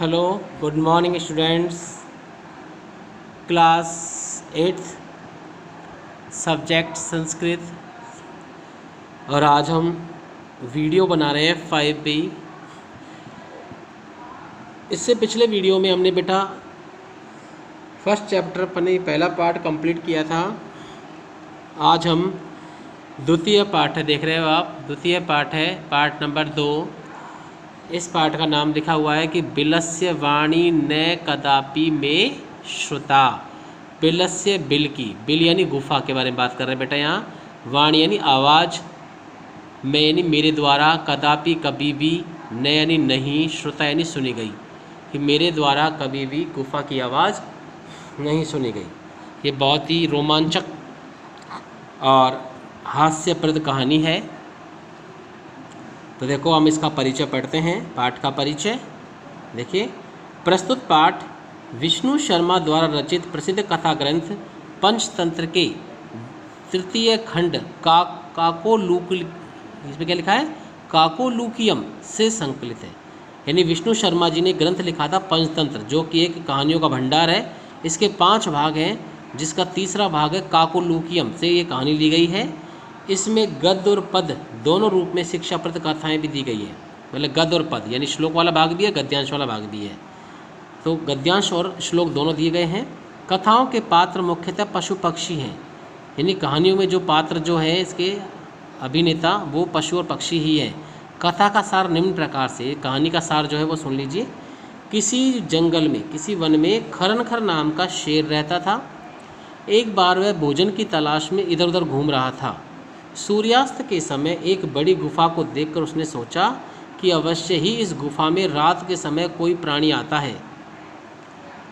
Hello, good morning students. Class 8th subject Sanskrit. और आज हम वीडियो बना रहे हैं 5B। इससे पिछले वीडियो में हमने बेटा फर्स्ट चैप्टर पढ़ने पहला पार्ट कंप्लीट किया था। आज हम द्वितीय पार्ट है, देख रहे हो आप, द्वितीय पार्ट है, पार्ट नंबर 2। इस पार्ट का नाम लिखा हुआ है कि बिलस्य वाणी न कदापि में श्रुता। बिलस्य बिल की, बिल यानी गुफा के बारे में बात कर रहे हैं बेटा यहाँ। वाणी यानी आवाज़, में यानी मेरे द्वारा, कदापि कभी भी, न यानी नहीं, श्रुता यानी सुनी गई, कि मेरे द्वारा कभी भी गुफा की आवाज़ नहीं सुनी गई। ये बहुत ही रोमांचक और हास्यप्रद कहानी है। तो देखो हम इसका परिचय पढ़ते हैं, पाठ का परिचय। देखिए, प्रस्तुत पाठ विष्णु शर्मा द्वारा रचित प्रसिद्ध कथा ग्रंथ पंचतंत्र के तृतीय खंड काकोलूक, इसमें क्या लिखा है, काकोलूकियम से संकलित है। यानी विष्णु शर्मा जी ने ग्रंथ लिखा था पंचतंत्र, जो कि एक कहानियों का भंडार है। इसके 5 भाग हैं, जिसका तीसरा भाग है काकोलूकियम से ये कहानी ली गई है। इसमें गद्य और पद दोनों रूप में शिक्षाप्रद कथाएं भी दी गई है। मतलब गद्य और पद यानी श्लोक वाला भाग भी है, गद्यांश वाला भाग भी है। तो गद्यांश और श्लोक दोनों दिए गए हैं। कथाओं के पात्र मुख्यतः पशु पक्षी हैं। यानी कहानियों में जो पात्र जो है इसके अभिनेता वो पशु और पक्षी ही है। कथा का सार निम्न प्रकार से, कहानी का सार जो है वो सुन लीजिए। किसी जंगल में, किसी वन में खरनखर नाम का शेर रहता था। एक बार वह भोजन की तलाश में इधर उधर घूम रहा था। सूर्यास्त के समय एक बड़ी गुफा को देखकर उसने सोचा कि अवश्य ही इस गुफा में रात के समय कोई प्राणी आता है।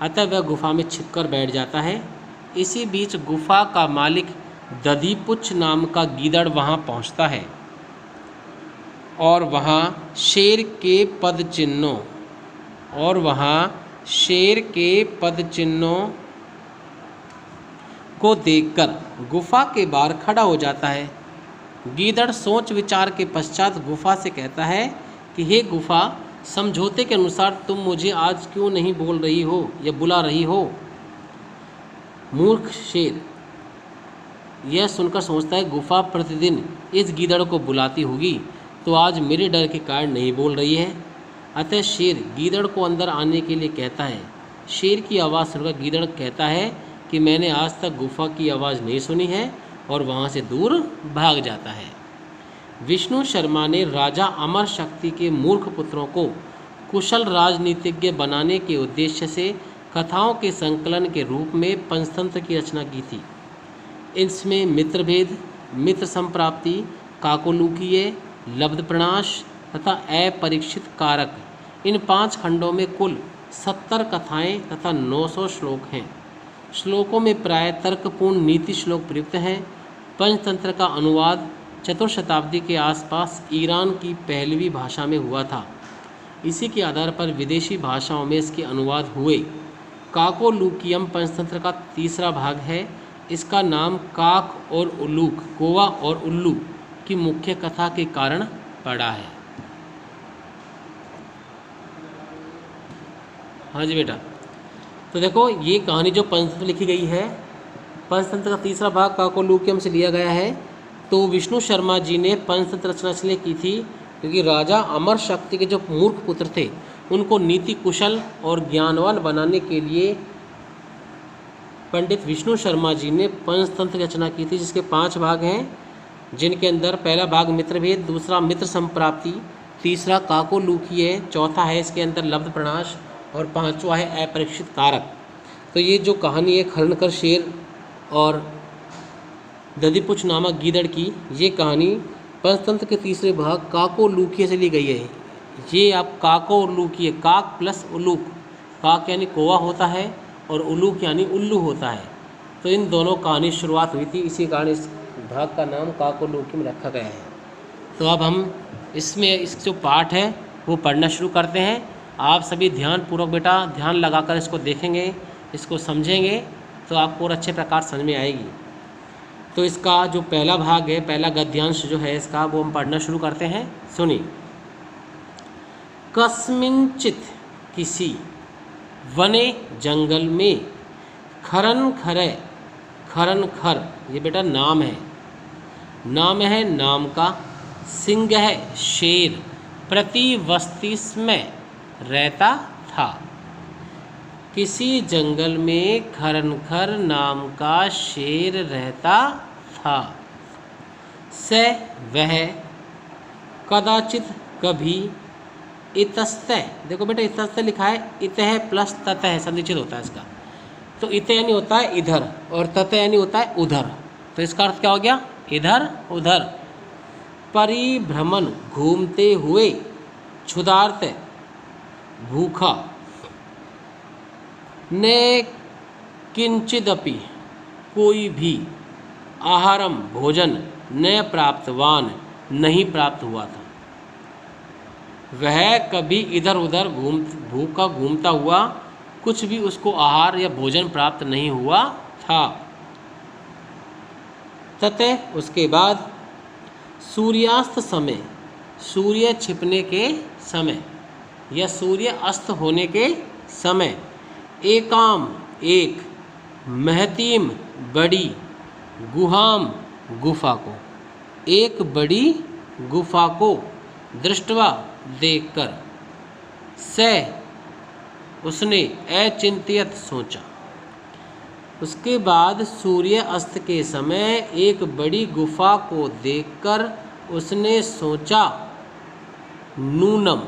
अतः वह गुफा में छिपकर बैठ जाता है। इसी बीच गुफा का मालिक दधिपुच्छ नाम का गीदड़ वहां पहुंचता है और वहां शेर के पद चिन्हों को देखकर गुफा के बाहर खड़ा हो जाता है। गीदड़ सोच विचार के पश्चात गुफा से कहता है कि हे गुफा, समझौते के अनुसार तुम मुझे आज क्यों नहीं बोल रही हो या बुला रही हो। मूर्ख शेर यह सुनकर सोचता है गुफा प्रतिदिन इस गीदड़ को बुलाती होगी, तो आज मेरे डर के कारण नहीं बोल रही है। अतः शेर गीदड़ को अंदर आने के लिए कहता है। शेर की आवाज़ सुनकर गीदड़ कहता है कि मैंने आज तक गुफा की आवाज़ नहीं सुनी है, और वहाँ से दूर भाग जाता है। विष्णु शर्मा ने राजा अमर शक्ति के मूर्ख पुत्रों को कुशल राजनीतिज्ञ बनाने के उद्देश्य से कथाओं के संकलन के रूप में पंचतंत्र की रचना की थी। इसमें मित्रभेद, मित्र संप्राप्ति, काकोलूकीय, लब्धप्रणाश तथा अपरीक्षित कारक, इन 5 खंडों में कुल 70 कथाएं तथा 900 श्लोक हैं। श्लोकों में प्राय तर्कपूर्ण नीति श्लोक प्रयुक्त हैं। पंचतंत्र का अनुवाद 4वीं शताब्दी के आसपास ईरान की पहलवी भाषा में हुआ था। इसी के आधार पर विदेशी भाषाओं में इसके अनुवाद हुए। काकोलूकियम पंचतंत्र का तीसरा भाग है। इसका नाम काक और उल्लूक, कौवा और उल्लू की मुख्य कथा के कारण पड़ा है। हाँ जी बेटा, तो देखो ये कहानी जो पंचतंत्र लिखी गई है, पंचतंत्र का तीसरा भाग काकोलूकियम से लिया गया है। तो विष्णु शर्मा जी ने पंचतंत्र रचना इसलिए की थी क्योंकि राजा अमर शक्ति के जो मूर्ख पुत्र थे उनको नीति कुशल और ज्ञानवान बनाने के लिए पंडित विष्णु शर्मा जी ने पंचतंत्र की रचना की थी, जिसके 5 भाग हैं, जिनके अंदर पहला भाग मित्रभेद, दूसरा मित्र संप्राप्ति, तीसरा काकोलूकीय, चौथा है इसके अंदर लब्धप्रणाश और 5वां है अपरीक्षित कारक। तो ये जो कहानी है खरनखर शेर और दधिपुच्छ नामक गीदड़ की, ये कहानी पंचतंत्र के तीसरे भाग काकोलूकीय से ली गई है। ये आप काकोलूकीय, काक प्लस उल्लूक, काक यानी कौवा होता है और उल्लूक यानी उल्लू होता है। तो इन दोनों कहानी शुरुआत हुई थी, इसी कारण इस भाग का नाम काकोलूकी में रखा गया है। तो अब हम इसमें इस जो पाठ है वो पढ़ना शुरू करते हैं। आप सभी ध्यानपूर्वक बेटा ध्यान लगाकर इसको देखेंगे, इसको समझेंगे, तो आपको और अच्छे प्रकार समझ में आएगी। तो इसका जो पहला भाग है, पहला गद्यांश जो है इसका, वो हम पढ़ना शुरू करते हैं। सुनिए। कस्मिंचित् किसी वने जंगल में खरन खरे, खरन खर ये बेटा नाम है, नाम है नाम का, सिंह है शेर, प्रति वस्तिस में रहता था। किसी जंगल में खरनखर नाम का शेर रहता था। स वह कदाचित कभी इतस्तः, देखो बेटा इतस्तः लिखा है, इतः प्लस ततः संधिचित होता है इसका, तो इत यानी होता है इधर और ततः यानी होता है उधर, तो इसका अर्थ क्या हो गया, इधर उधर। परिभ्रमण घूमते हुए, क्षुधार्त भूखा, न किंचिदपि कोई भी, आहारम भोजन न प्राप्तवान नहीं प्राप्त हुआ था। वह कभी इधर उधर भूखा घूमता हुआ, कुछ भी उसको आहार या भोजन प्राप्त नहीं हुआ था। ततः उसके बाद सूर्यास्त समय, सूर्य छिपने के समय या सूर्य अस्त होने के समय, एकाम एक, महतीम बड़ी, गुहाम गुफा को, एक बड़ी गुफा को दृष्टवा देखकर, स उसने अचिंत्यत सोचा। उसके बाद सूर्य अस्त के समय एक बड़ी गुफा को देखकर उसने सोचा, नूनम,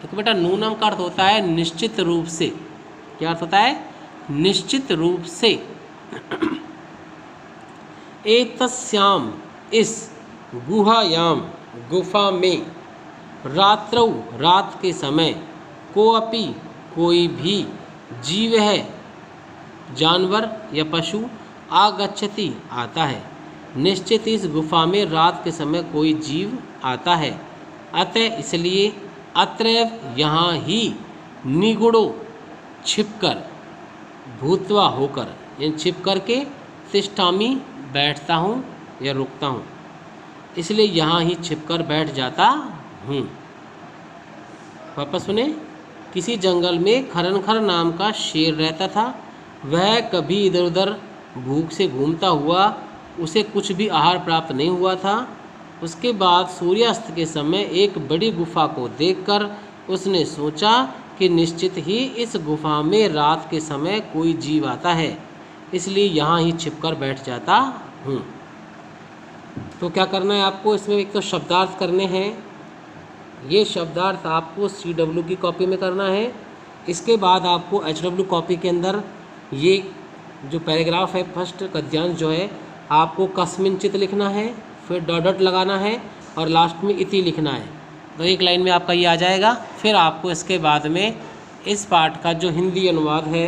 देखो बेटा नूनम का अर्थ होता है निश्चित रूप से, क्या अर्थ होता है, निश्चित रूप से। एतस्याम इस गुहायाम गुफा में, रात्रौ रात के समय, कोअपि कोई भी, जीव है जानवर या पशु, आगच्छति आता है, निश्चित इस गुफा में रात के समय कोई जीव आता है। अतः इसलिए अत्रैव यहाँ ही, निगुड़ो छिपकर, भूतवा होकर यानी छिप कर के, तिष्ठामी बैठता हूँ या रुकता हूँ, इसलिए यहाँ ही छिपकर बैठ जाता हूँ। वापस सुने, किसी जंगल में खरनखर नाम का शेर रहता था। वह कभी इधर उधर भूख से घूमता हुआ, उसे कुछ भी आहार प्राप्त नहीं हुआ था। उसके बाद सूर्यास्त के समय एक बड़ी गुफा को देखकर उसने सोचा कि निश्चित ही इस गुफा में रात के समय कोई जीव आता है, इसलिए यहाँ ही छिपकर बैठ जाता हूँ। तो क्या करना है आपको, इसमें एक तो शब्दार्थ करने हैं, ये शब्दार्थ आपको CW की कॉपी में करना है। इसके बाद आपको HW कॉपी के अंदर ये जो पैराग्राफ है फर्स्ट गद्यांश जो है, आपको कस्मिंचित लिखना है, फिर डॉट डॉट लगाना है और लास्ट में इति लिखना है। तो एक लाइन में आपका ये आ जाएगा। फिर आपको इसके बाद में इस पाठ का जो हिंदी अनुवाद है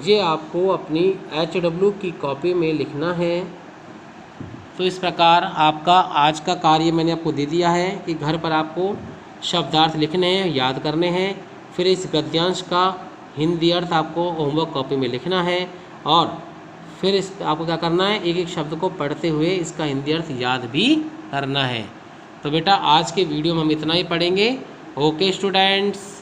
ये आपको अपनी HW की कॉपी में लिखना है। तो इस प्रकार आपका आज का कार्य मैंने आपको दे दिया है कि घर पर आपको शब्दार्थ लिखने हैं, याद करने हैं, फिर इस गद्यांश का हिंदी अर्थ आपको होमवर्क कॉपी में लिखना है और फिर इस आपको क्या करना है, एक एक शब्द को पढ़ते हुए इसका हिंदी अर्थ याद भी करना है। तो बेटा आज के वीडियो में हम इतना ही पढ़ेंगे। Okay students.